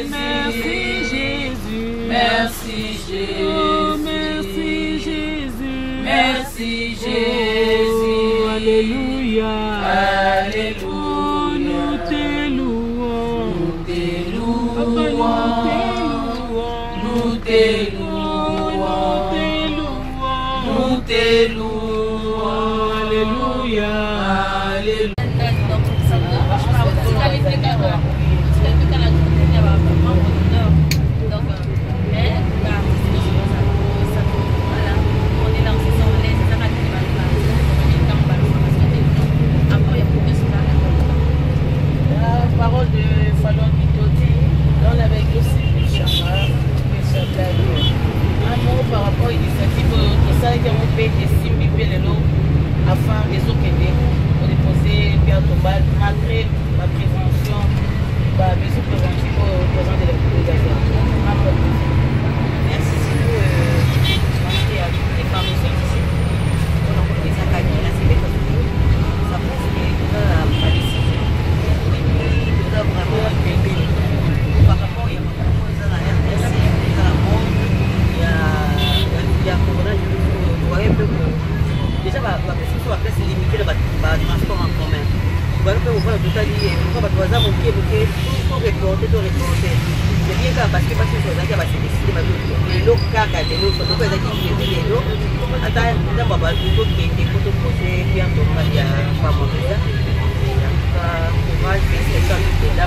Merci Jésus. Merci Jésus. Oh, merci Jésus. Merci Jésus. Oh, alléluia. Alléluia. Oh, nous te louons. Nous te louons. Nous te louons. Nous te louons. Alléluia. Alléluia. Parole de Fallon Bitoti, dans la veille aussi Chama, un mot par rapport à l'initiative qui s'est qui ont fait des signes afin des autres aider pour déposer bien tombal malgré ma prévention, ma mesure préventive au présent de la population. Merci beaucoup à toutes les femmes ici. On a des académies, la CB, ça pense que la décision. Vraiment par rapport à la RDC, il y a déjà la prescription va se limiter le transport en commun. Voilà que vous voyez tout à l'heure, pourquoi vous avez pour reporter. C'est bien parce que parce que vous avez décidé de l'eau caca de l'eau, donc vous avez dit de l'eau. Attends, d'abord vous avez dit que vous posez bien pour pas y pas manger ça. Courage, c'est ça qui est là.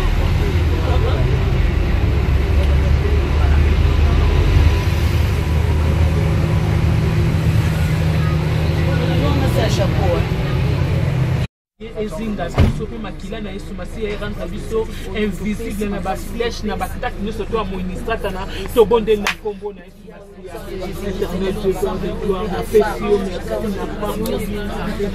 C'est un chapeau. ezinga biso pe makila na Yesu Masiya erendre biso invisible na ba flèche na ba attaque nyonso to administrata na to bondel na kombo na Yesu Masiya éternel Dieu de gloire na pesi merci na pardon protection na yo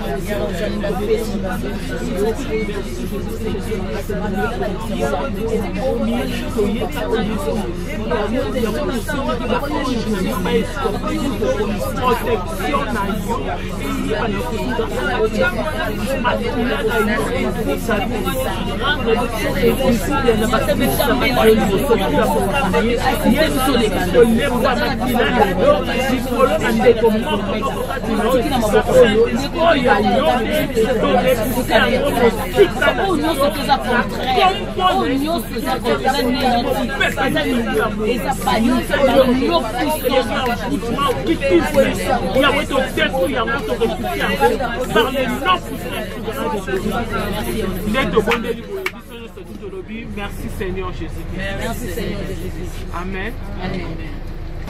Merci Seigneur Jésus. Merci Seigneur Jésus. Amen. Amen.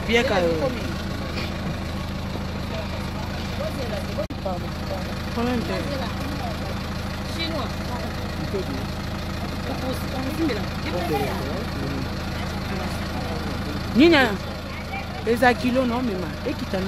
Bien calme. Nina, les kilos non mais ma, et qui t'en a.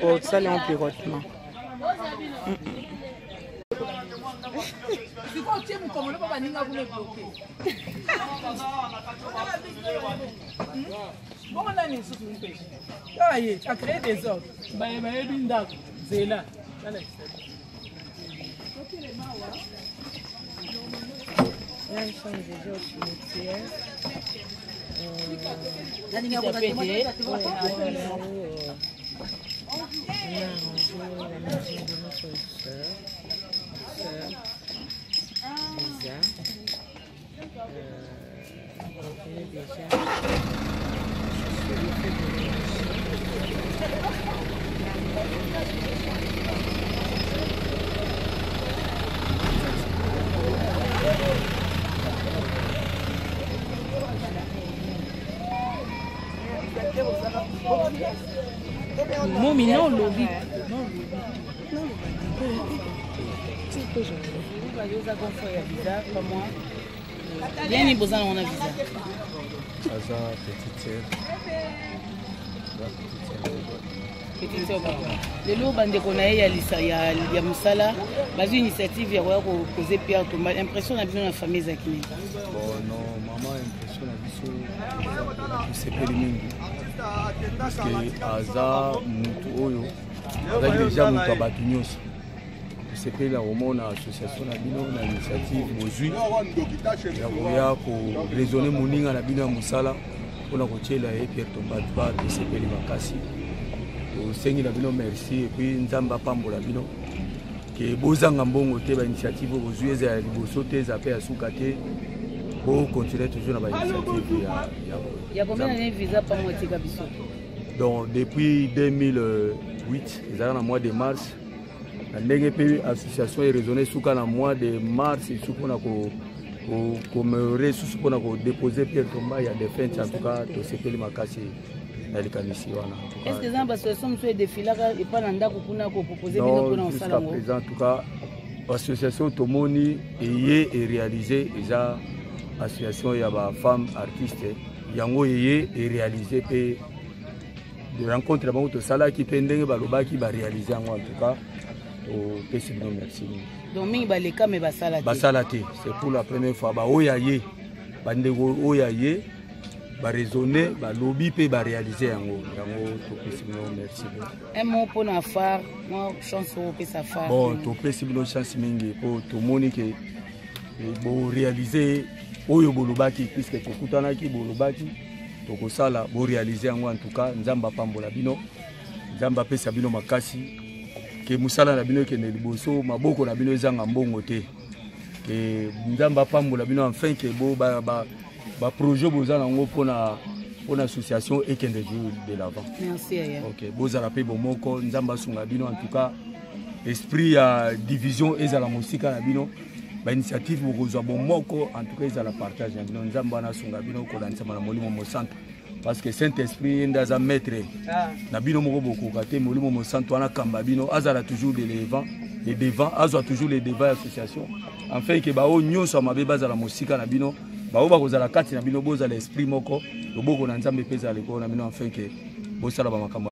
Oh, ça c'est un pirotement. Tu as créé des ordres. Là, ils sont déjà au cimetière. Momi, non, lobby. Non, bien, il besoin on a visa. petite sœur lelo bandeko na ye ya mosala bazwi initiative ya koya kopoze Pierre Tomba impression na bino na famille ezalaki nini? Non mama impression na biso tosepeli mingi parceke aza mutu oyo azali deja mutu ya bato nyonso tosepeli ya komona association na bino na initiative bozwi ya koya koraisonne moninga na bino ya mosala mpona kotiela ye Pierre Tomba tuka tosepeli makasi tosengi na bino merci epuis nzambe apambola bino ke bozanga mbongo te bainitiative bozwi eza ya liboso te eza mpe ya suka te bocontinue toujours na bainitiative ya combien d'années visa pa motika biso? Donc depuis 2008 ezala na mois de mars na ndenge mpe association eraisonne suka na mois de mars esu mpona commémorer susu mpona kodépose Pierre Tomba ya défunte en tout cas tosepeli makasi na likanisi wana. Est-ce que ça association mosusu edefilaka epa na ndako kuna kopropose bino mpona osala ngo? Jusqu'à présent en tout cas association tomoni eye eréalise eza association ya bafemme artiste yango eye eréalise mpe de rencontre na bango tosalaki mpe ndenge balobaki baréalise yango en tout cas topesi bino merci. Donc mingi baleka me basala te c'est pour la première fois baoya ye bandeko oya ye baraisonne balobi mpe baréalise yango topesi bino merci. Un mot mpona phare mwa chance opesa phare? Bon topesi bino chance mingi mpo tomoni ke boréalise oyo bolobaki puisque tokutanaki bolobaki tokosala boréalise yango en tout cas nzambe apambola bino nzambe apesa bino makasi ke musala na bino ekende liboso maboko na bino ezanga mbongo te ke nzambe apambola bino enfin ke bo projet boza nango mpona association ekende de l'avant. Merci aya. Ok bozala mpe bomoko nzambe asunga bino en tout cas esprit ya division ezala mosika na bino bainitiative bokozwa bomoko en tout cas ezala partage na bino nzambe wana asunga bino kolandisama na molimo mosantu parce que Saint-Esprit est un maître. Nabino moko bokoka te molimo mosantu wana kamba bino azala toujours de devant azwa toujours les devants association enfin que bao nyonso mabe bazala mosika na bino bao bakozala kati na bino boza l'esprit moko loboko na nzambe pesa leko na bino enfin que bosala ba makambo.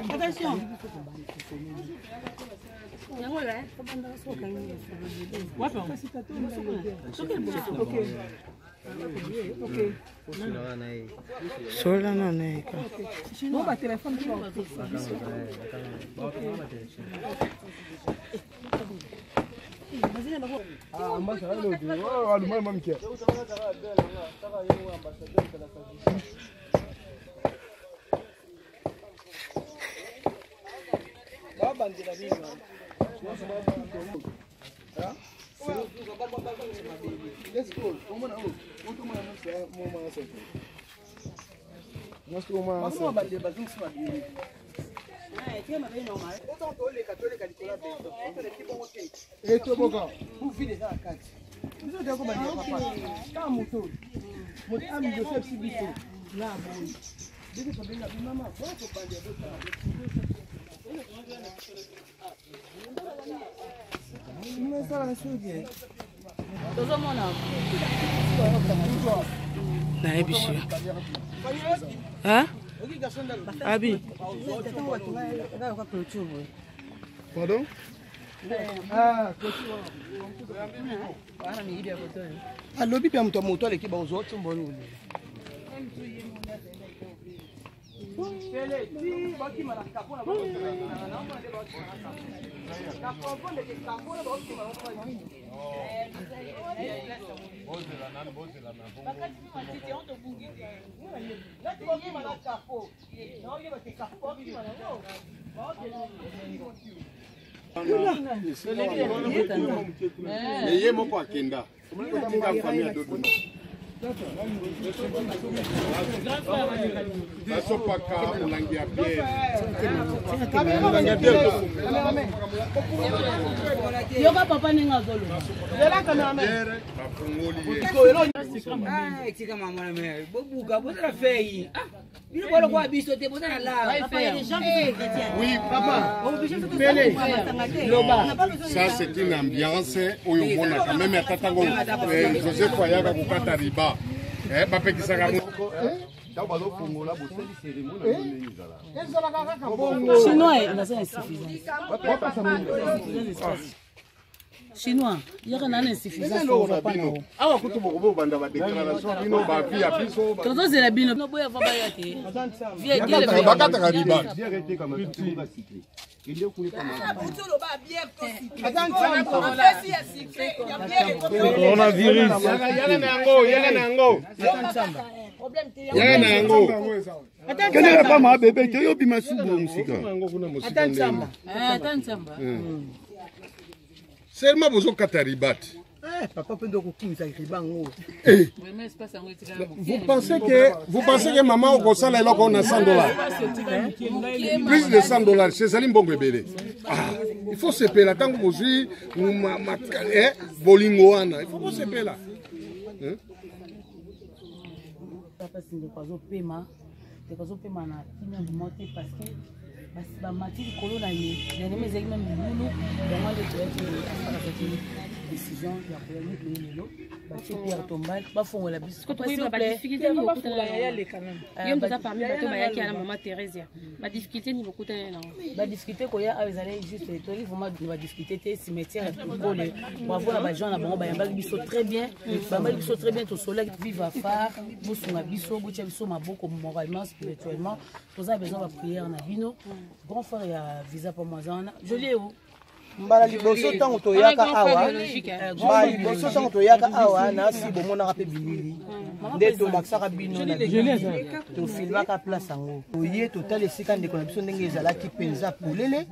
Attention. Sola non è. No, ma telefono Hein? Abi. Pardon? alobi pia mtu moto aleki ba uzote mboni ule Yeye moko akenda. Famille Yoga papa ninga zolo. Yoga cameraman. Tika maman la mère. Bobuka, vous avez fait. Il faut le voir bisoter, vous avez là. Oui, papa. Ça, c'est une ambiance où on a quand même un Joseph Foyaga Bukata Riba. Papa qui s'est Chinois, il a insuffisant. Chinois, il y a un insuffisant. Ah, écoute, vous avez une déclaration, vous avez un biso. Quand on s'est la bine, on peut avoir bayate. Viens, Bukata Riba. Coronavirus. Quel est pas ma bébé qui est au Bimasou? Seulement vous avez Kataribat. Papa peut donc ça Vous pensez que maman au Gossal est là qu'on a $100. Plus de $100 chez Salim Bongbébélé. Il faut se payer là tant que vous êtes Bolingoana. Il faut se payer là. Papa c'est des oiseaux paiement na kimia monter parce que ba mati likolo na ye na neme zeki même lulu yango de tueti décision ya koyani lelo ba tipi ya tombal ba fongola biso ko to ba difficulté ni beaucoup ya le quand même yom ta parmi bato ba yaki na maman Thérèse ba difficulté ni beaucoup na ba difficulté ko ya azale juste to vraiment ba difficulté te cimetière pour le bravo na ba gens na bango ba yamba biso très bien ba mali biso très bien to soleil vive à phare bosunga biso botia biso maboko moralement spirituellement tous a besoin de prière na bino grand frère ya visa pour moi je l'ai où mbala liboso tango toyaka awa mbala liboso tango toyaka awa na si bomona pe bilili nde to makisaka bino na to filmaka place yango oye total esika ndeko na biso ndenge ezalaki penza polele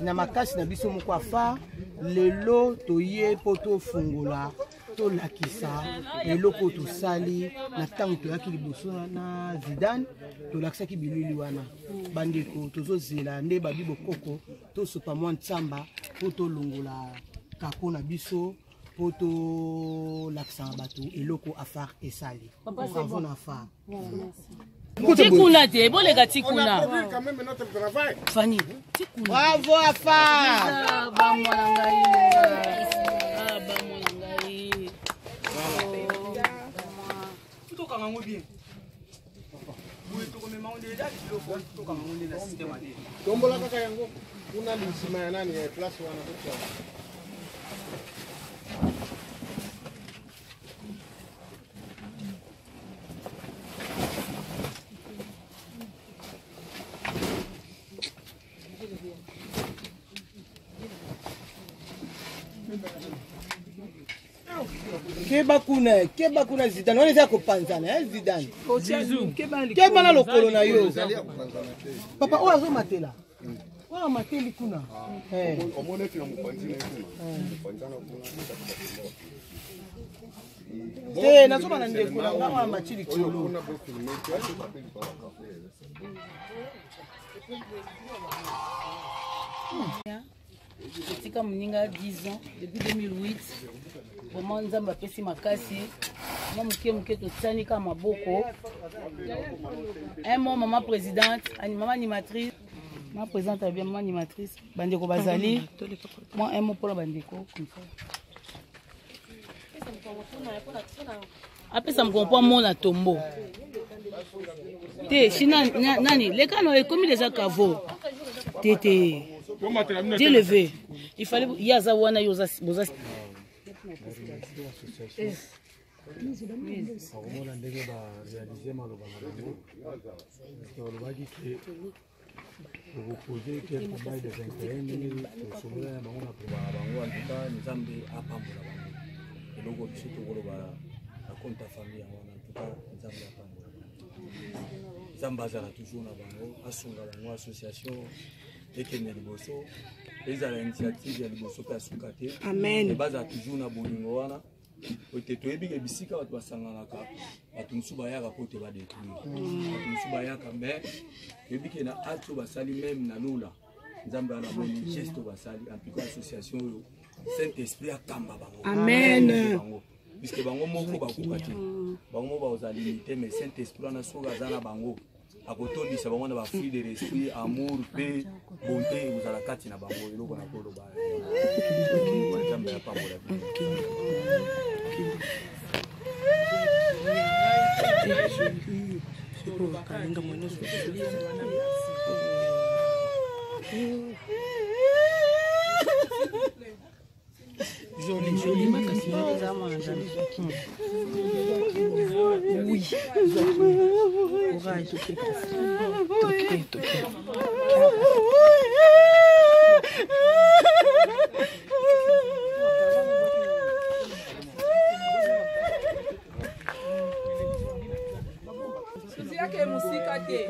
na makasi na biso moko afa lelo toye po tofungola tolakisa eloko tosali na ntango toyaki liboso na Zidane tolakisaki bilili wana bandeko tozozela nde babi bokoko tosopa mwa ntsamba po tolongola kako na biso po tolakisa bato eloko afar esali bravo na afar tikuna te boleka tikuna Quand même notre travail. Fanny tikuna bravo afar ba mwana ngai Tombola kaka yango kuna lisima ya nani ya class wana kwa. Keba kuna Zidane on eza kopanzana Zidane keba na lokolo na yo papa o azo matela o mateli kuna Omone tuna mpanzi na mpanzana kuna nazoba na ndeko na ngwa matili kilo Tika Mninga 10 ans depuis 2008 vraiment nzamba apesi makasi moi muke totsani ka maboko un mot maman présidente maman animatrice maman présidente bien maman animatrice bandeko bazali moi un mot pour la bandeko comme ça apesa mkompo mona tombo te china nani lekano ekomi déjà kavo tete Dieu levé. Il fallait Yazawana Yosa. Les initiatives ya liboso ka sukate amen baza toujours na bolingo wana ote toyebi ke bisika bato basanganaka bato mosusu bayaka po te badétruire bato mosusu bayaka mais yebi ke na acte oyo basali même na lola nzambe wana moni geste oyo basali en tout cas association oyo Saint-Esprit akamba bango amen puisque bango moko bakoka te bango moko bakoza limité mais Saint-Esprit wana soki aza na bango akotondisa bango na bafruit de l'esprit amour mpe bonté ekozala kati na bango eloko na koloba nzambe yapambola Joli, makasi. Oui. Courage. Toqué. yake musika te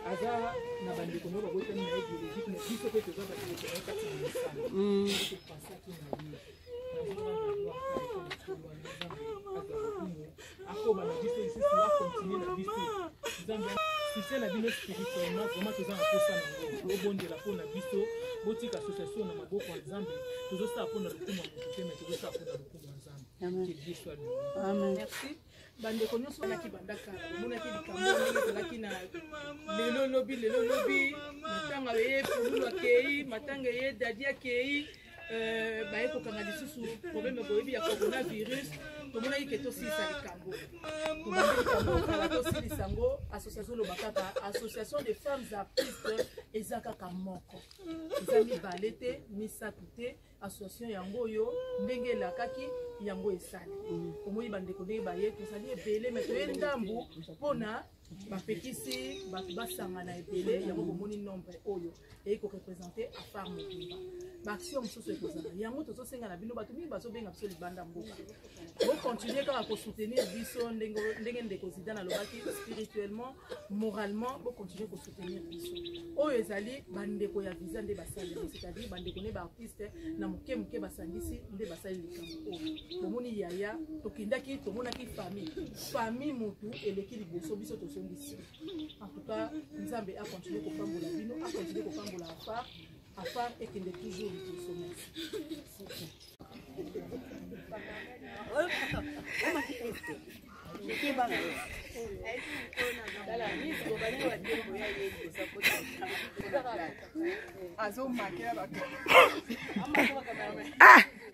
aza na bandeko no babotani na biologique na biso pe toza bandeko na kati na akoma na biso ici va continuer na biso nzambe soutien na bino spirituellement vraiment toza na posa na ngo obondela mpona biso botika association na maboko ya nzambe tozosala mpona lokumu ya motu te mais tozosala mpona lokumu ya nzambe amen merci bandeko nyonso balaki bandaka omonaki likambo ndenge ezalaki na lelo lobi matanga ye pululu akei matanga ye dadi akei baye kokanga lisusu problème boyebi ya coronavirus tomonaki ke tosilisa likambo kala tosilisa yango association loba kaka association des femmes artistes eza kaka moko eza mibale te misato te association yango oyo ndenge elakaki yango esali omoni bandeko ndenge baye tosali ebele me toye ndambu mpona bapekisi bato basangana ebele yango bomoni nombre oyo eye korepresente afar mobimba baaction mosusu ekozala yango tozosenga na bino bato mingi bazobenga biso libanda mboka bocontinue kaka kosoutenir biso ndenge ndeko Zidane alobaki spirituellement moralement bocontinue kosoutenir biso oyo ezali bandeko ya visa nde basali c'est-à-dire bandeko ne baartiste na moke moke basangisi nde basali likambo oyo bomoni yaya tokindaki tomonaki famille motu eleki liboso biso tosongisi en tout cas nzambe acontinue kopambola bino acontinue kopambola afar ekende toujours liboso merci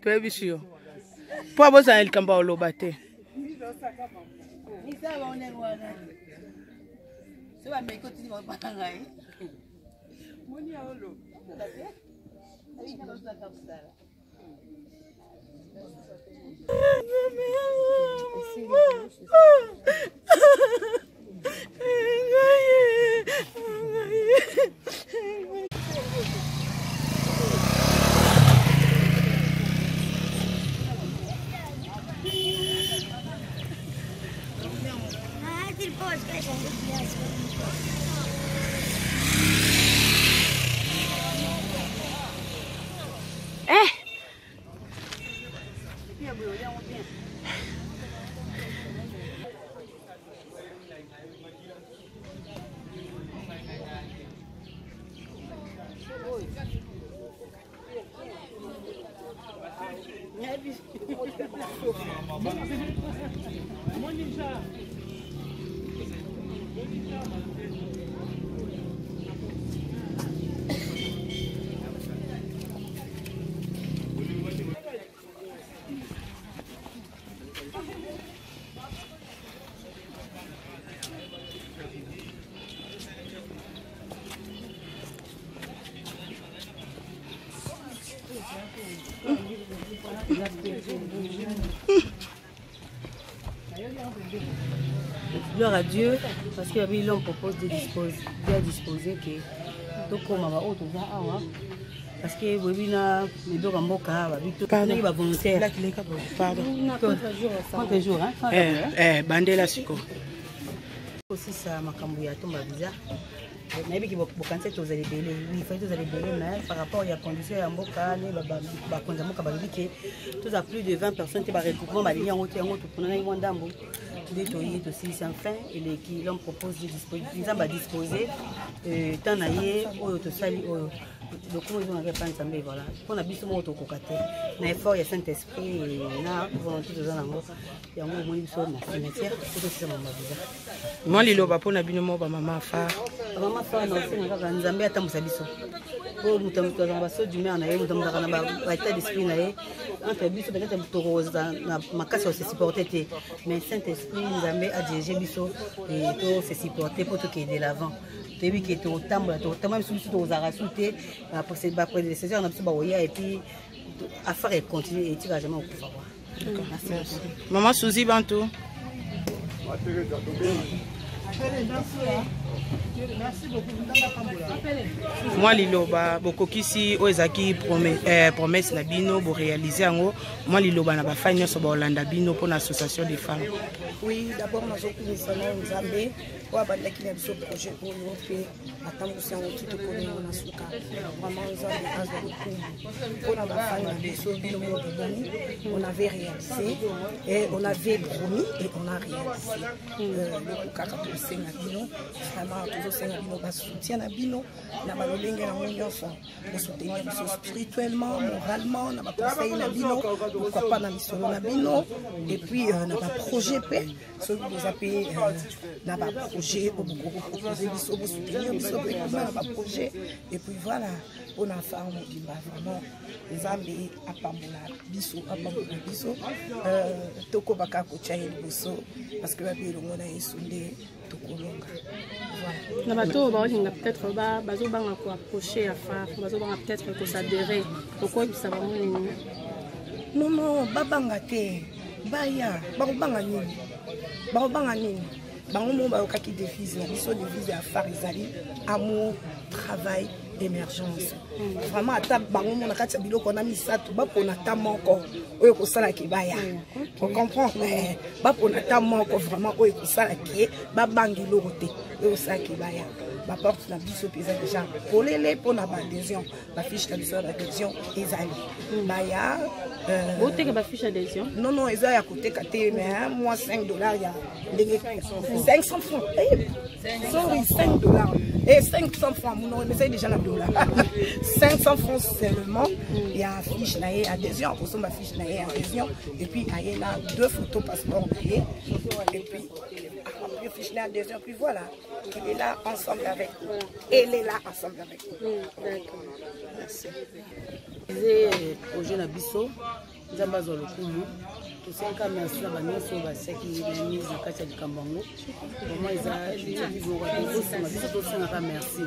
toyebi yo mpo abosana likambo oloba te Gloire à Dieu, parce que l'homme propose de disposer que tout comme parce que oui na les mboka ba volontaire pardon contre-jour hein bandela siko aussi ça makambo ya tomba visa Mais qui vous pensez que vous allez belé, oui, il faut que vous allez belé, mais par rapport à la condition à Mboka, tout à plus de 20 personnes qui vont regroupement, bah, il y a un autre pour nous, un dambo. Détoyer aussi sans fin et qui l'on propose de disposer, ils ont disposé tant d'ailleurs au sali au donc ils ont pas ensemble voilà pour la biso moto kokate na effort ya Saint-Esprit na volonté de zango ya ngo mo biso na cimetière tout ça maman déjà moi liloba pour na bino mo ba maman fa na singa ka nzambe atambusa biso pour mutambuka za baso du mer na ye mutambuka na ba état d'esprit na ye entre biso peut-être toroza na makasi se supporter mais Saint-Esprit nzambe a dirigé biso et to se supporter pour tout qui est de l'avant tebi qui est au tambour même si biso to zarasute après les saisons on a biso ba oya et puis affaire et continuer et tira jamais au pouvoir. Merci. Maman Suzy Bantou. Merci beaucoup. Moi liloba bokokisi oyezaki promesse na bino bo réaliser yango moi liloba na ba fanya so ba Hollanda bino pour l'association des femmes. Oui, d'abord nous avons Nzambe wa bandaki na biso projet pour nous fait atambusa ngo tout ko na suka. Vraiment Nzambe azali ku. Pour la fanya biso bino mo boni, on avait réalisé et on avait promis et on a réalisé. Le kaka to senga bino vraiment toujours senga bino ba soutien na bino na ba lolenge na nyonso pour soutenir biso spirituellement, moralement na ba conseil na bino pourquoi pas na mission na bino et puis na ba projet paix ce que vous appelez na ba projet au beaucoup proposer biso pour soutenir biso na ba projet et puis voilà on a fait un kimba vraiment Nzambe apambola biso toko baka ko chaye biso parce que ba bilongo na Yesunde tokolonga voilà na bato ba olinga peut-être ba bazobanga ko approcher afa bazobanga peut-être ko s'adhérer pourquoi ça va non babanga te baya bakobanga nini bango mo ba okaki devise na biso devise ya farizali amour travail émergence vraiment ata bango mo na kati ya biloko na misato bapona ta moko oyo kosala ke baya on comprend bapona ta moko vraiment oyo kosala ke babangi loko te oyo kosala ke baya ba porte la biso pesa déjà polele pona ba adhésion ba fiche la biso d'adhésion ezali baya bote que ba fiche d'adhésion non ezali ya côté kate mais moi $5 ya ndenge 500 francs sorry $5 et 500 francs mon essaye déjà la dollar 500 francs seulement il y a fiche na adhésion pour ma fiche na adhésion et puis il y a 2 photos passeport et puis fiche d'adhésion puis voilà il est là ensemble avec nous elle est là ensemble avec nous d'accord merci projet na biso nzamba zo lokumu to senka merci na banyoso ba seki na mise na kati ya likambango vraiment eza vivo wa biso to senga merci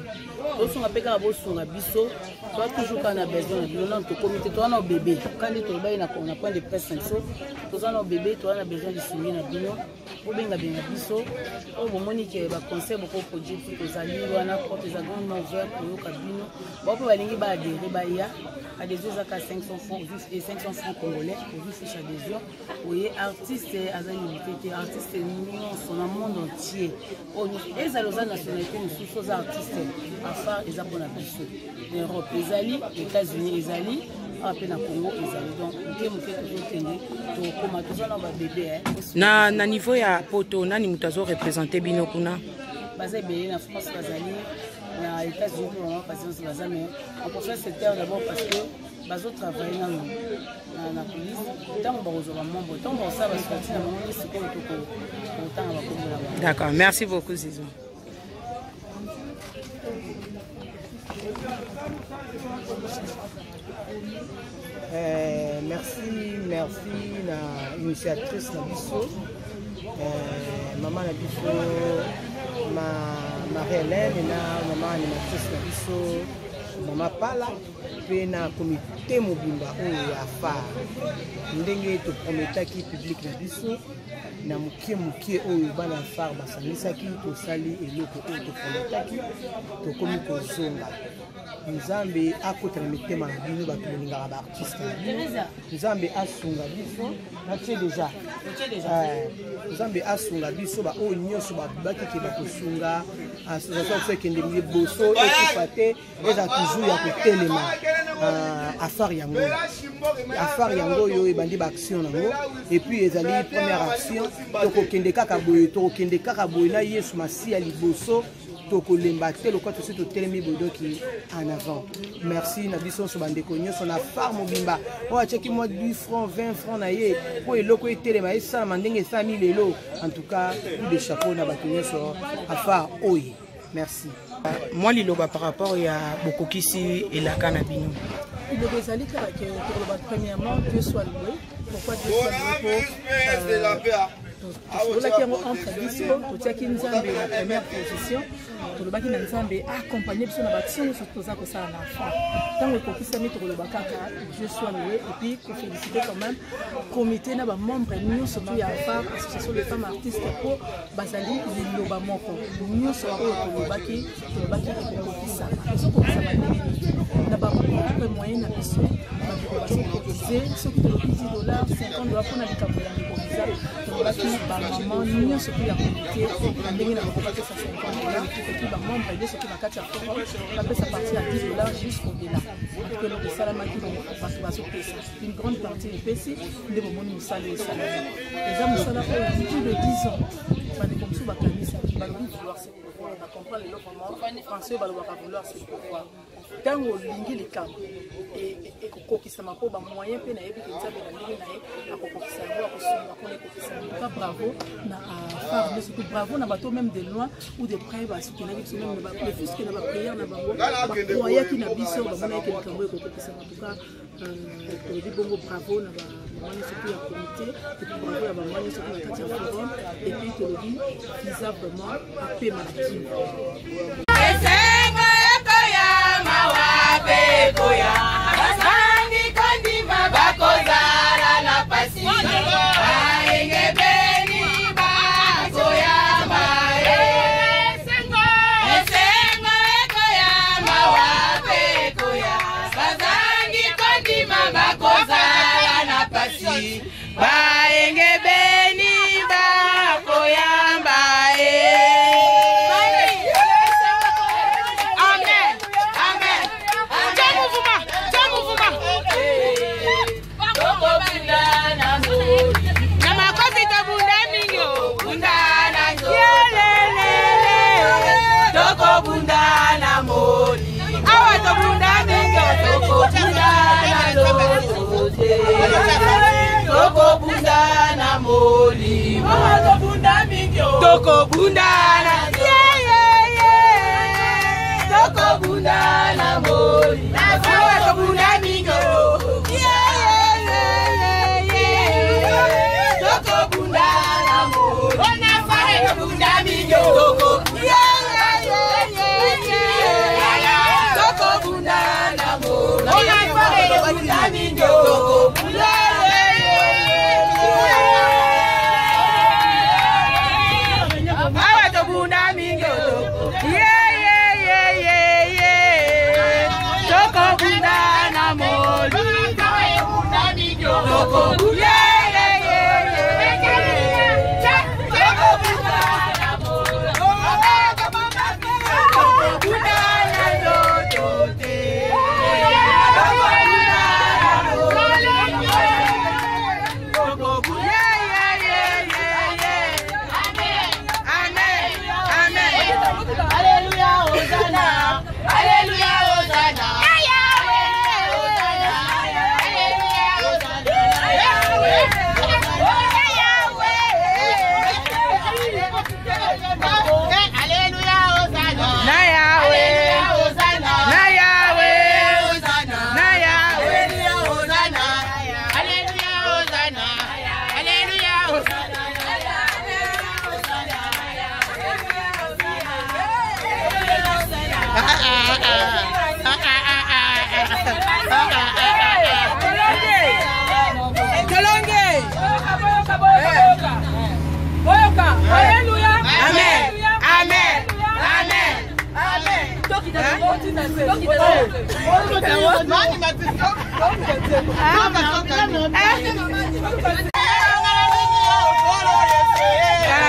to songa peka bosunga biso to toujours kana besoin na bino to comité to na bébé quand to ba ina on a point de presse senso to na bébé to na besoin de signer na bino obenga benga biso o bomoni ke ba conseil boko projet to zali wana porte za grandement ouvert pour yo kabino ba po balingi ba adhérer ba ya adhésion za ka 500 francs et 500 francs congolais pour fiche adhésion oui artiste azali artiste non son monde entier on les alloza nationalité nous sommes artistes afar eza bona biso Europe ezali États-Unis ezali après na Congo ezali donc na niveau ya poto nani mutazo représenter bino kuna baza belé na France bazali na États-Unis vraiment parce que baza mais en prochain secteur d'abord parce que bazo travailler na police tant ba ozo ba membre tant ba ça ba sortir na monde c'est quoi to tant ba ko la. D'accord, merci beaucoup Zizou. Merci la initiatrice na biso maman na biso Marie-Hélène na maman animatrice na biso mama pala mpe na komite mobimba oyo ya phare ndenge toprometaki public na biso na mokie oyo bana phare basangisaki tosali eloko oyo toprometaki tokomi kozonga nzambe akotela mitema na bino bato bolingaka baartiste na bino nzambe asunga biso natie deja nzambe asunga biso baoyo nyonso babakiki bakosunga association ekende liboso ekufa te eza toujours ya kotelema afare yango oyo ebandi baaction nango epuis ezali première action tokokende kaka boye na yesu masiya liboso tokolemba te lokwa tosi totelemi bodoki en avant. Merci na biso so bandeko nyonso na phare mobimba oyo atiaki mwa 10 francs 20 francs na ye po eloko etelema esalama ndenge esami lelo. En tout cas coup de chapeau na bato nyonso a phare oyo. Merci. Moi liloba par rapport ya bokokisi elaka na bino. Il ezali kaka ke toloba premièrement Dieu soit loué. Pourquoi Dieu soit loué pour tosolaki yango entre biso totiaki nzambe na première position tolobaki na nzambe accompagner biso na baction nyonso toza kosala na enfant ntango ekokisami tokoloba kaka Dieu soit loué et puis koféliciter quand même comité na bamembre nyonso to ya phare association des femmes artistes po bazali liloba moko nyonso oyo tolobaki ekokokisama ezokokisama nini na bapropre moyen na biso bakokotize soki tolobi $10 $50 mpona likambo ya mikomiza tolobaki bamama nyonso to ya komite ndenge na bakopapesa $50 eki bamembre nyonso to na kati ya forum bapesa partie ya $10 jusqu'au delà eloko esalamaki bato bazopesa une grande partie epesi nde bomoni mosala esalami eza mosala oyo plus de 10 ans bandeko mosusu bakanisaki balobi vouloir se pouvoir na comprendre lelo vraiment français balobaka vouloir se pouvoir ntango olingi likambo ekokokisama mpo bamoyen mpe nayebi ke nzambe na ndenge na ye akokokisa yango akosunga mpona ekokisa yango bravo na phare mais surtout bravo na bato même de loin ou de près basoutenaki biso même ne fût-ce que na baprière na bango bakroyaki na biso bamonaki likambo ekokokisama en tout cas tolobi bongo bravo na bamama nyonso mpe ya comité et puis bravo ya bamama nyonso mpe na kati ya forum et puis tolobi visa vraiment apema na kino Koya basangi kondima bakozala na pasi baenge beni bakoya mae esengo ekoya mawape koya basangi kondima bakozala na pasi baenge beni bakoya mae. Toko bunda na moli, toko bunda mingyo, toko bunda na toko bunda na moli, toko bunda mingyo, toko bunda na moli, ona fare bunda mingyo, toko toko bunda na moli, ona fare bunda mingyo, toko bunda.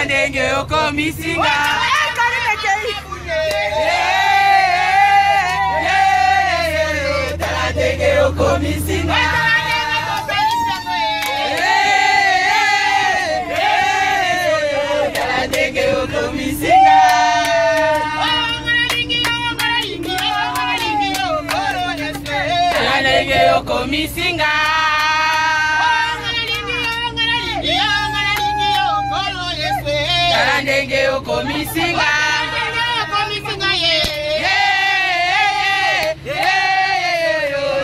Ndenge okomisinga ndenge okomisinga ndenge okomisinga ndenge okomisinga ndenge okomisinga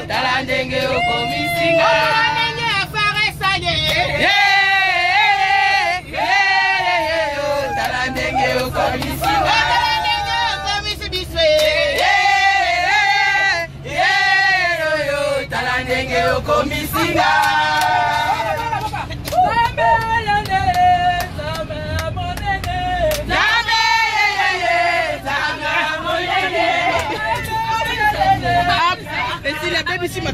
tala ndenge okomisinga tala ndenge okomisinga tala ndenge okomisinga la baby si ma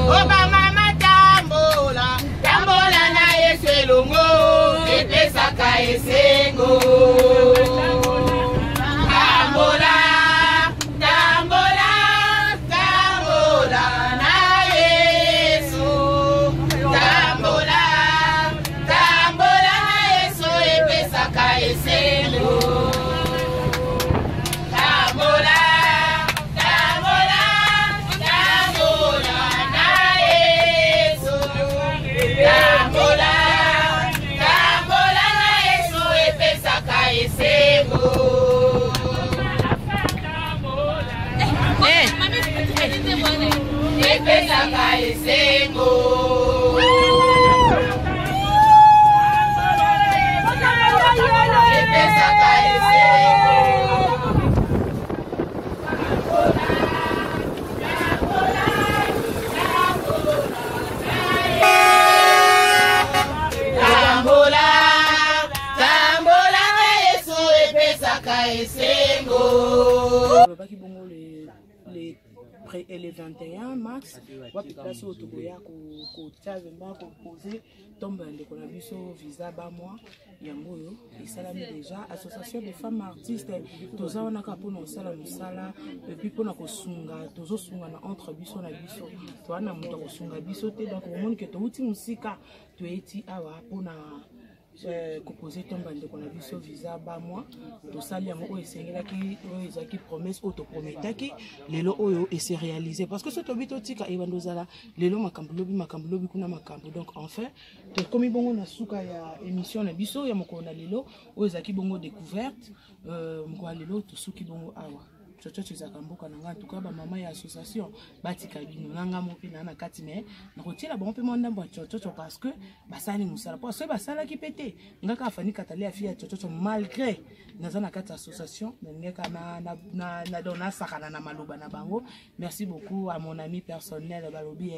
Oba mama tambola, tambola na Yesu elongo, epesaka esengo. Tambola, tambola, tambola na Yesu. Tambola, tambola na Yesu, epesaka esengo. Et le 21 mars, on va passer au Togoya pour poser tombe de collaboration visa bas moi yangoyo et salami déjà association de femmes artistes toza on a pour nos sala musala et puis pour nos sunga tozo sunga na entre biso na biso to ana muto ko sunga biso te donc au monde que to uti musika to eti awa pour na composé tombe de collaboration visa bas moi to sali yango esengela ki ezaki promesse autoprometaki lelo oyo et c'est réalisé parce que ce tobito tika e bandozala lelo makambo lobi kuna makambo donc enfin to komi bongo na suka ya émission na biso ya mokona lelo oyo ezaki bongo découverte mko lelo to suki bongo awa chocho chizakamboka nanga tuka ba mama ya association batika bino nanga mo pina na kati mais na kotiela bon pe monda mbo chocho parce que basali musala parce que basala ki pété ngaka afani katali afia ya chocho malgré nazana kati association ngeka na dona sakana na maloba na bango. Merci beaucoup à mon ami personnel balobi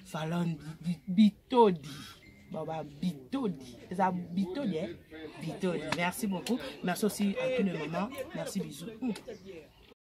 Fallon Bitodi Baba Bitodi ça Bitodi Bitodi. Merci beaucoup, merci aussi à tous les mamans, merci, bisous.